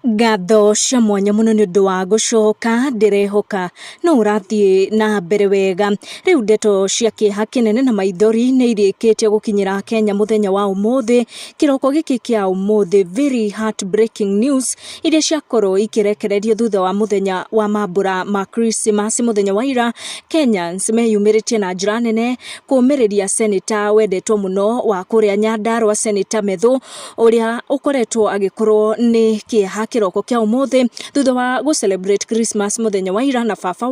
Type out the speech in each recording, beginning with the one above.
Ngatho cia mwanya muno ni undu wa gucoka ndirehoka no urathie na mbere wega. Riu ndeto cia kiha kinene na maithori ni irikitie gukinyira Kenya muthenya wa umuthi. Kiroko giki kia umuthi, very heartbreaking news iria ciakorwo ikirekererio thutha wa muthenya wa mambura ma Christmas muthenya wa ira. Kenyans meyumiritie na njira nene kumiriria senator wendetwo muno wa kuria Nyandarua, Senator Methu, uria ukoretwo agikorwo ni kiha kiroko kia umuthi thutha wa go celebrate Christmas muthenya wa ira na baba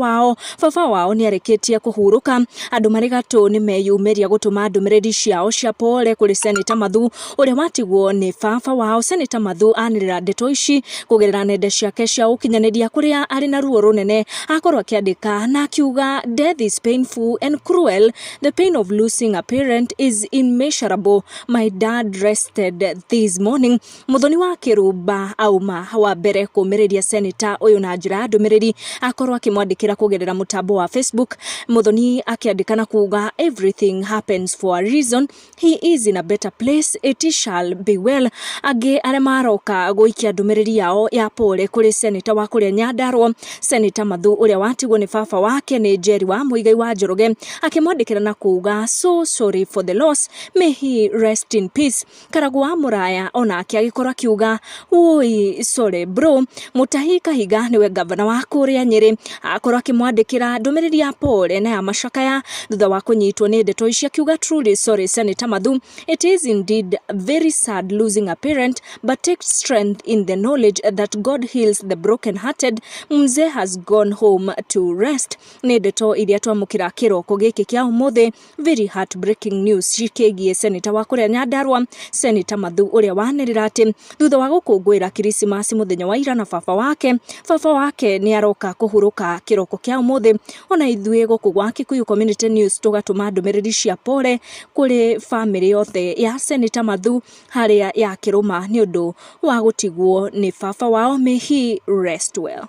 wao ni areketie kuhuruka. Andu marigatu ni meyumeria gutuma ndumiriri ciao cia pole kuri Senator Methu uria watigwo ni baba wao. Senator Methu anirira ndeto ici kugerera nende ciake cia ukinyaniria kuria ari na ruo runene. Akorwo akiandika na akiuga, death is painful and cruel, the pain of losing a parent is immeasurable. My dad rested this morning. Muthoni wa Kirumba auma wa mbere kumiriria senator uyu na njira ndumiriri, akorwo akimwandikira kugerera mutambo wa Facebook. Muthoni akiandika na kuga, everything happens for a reason, he is in a better place, it shall be well. Age are maroka guikia ndumiriri yao ya pole kuri senator wa kuria Nyandarua, Senator Methu uria watigwo ni baba wake ni Njeri wa Muigai wa Njoroge, akimwandikira na kuga, so sorry for the loss, may he rest in peace. Karagu wa Muraya ona akiagikora kiuga, oi sorry bro. Mutahi Kahiga niwe gavana wa kuria Nyeri, akorwo akimwandikira ndumiriri ya pole na ya macakaya thutha wa kunyitwo ni ndeto ici, akiuga, truly sorry Senator Methu, it is indeed very sad losing a parent, but take strength in the knowledge that God heals the broken hearted. Mzee has gone home to rest. Ni ndeto iria twamukira kiroko giki kia umuthi, very heartbreaking news cikigie senator wa kuria Nyandarua, Senator Methu uria wanirira ati thutha wa gukungwira Christmas muthenya wa ira na baba wake ni aroka kuhuruka kiroko kia umuthi. Ona ithue guku gwa Kikuyu Community News tugatuma ndumiriri cia pole kuri family yothe ya Senator Methu haria ya kiruma ni undu wa gutigwo ni baba wao. May he rest well.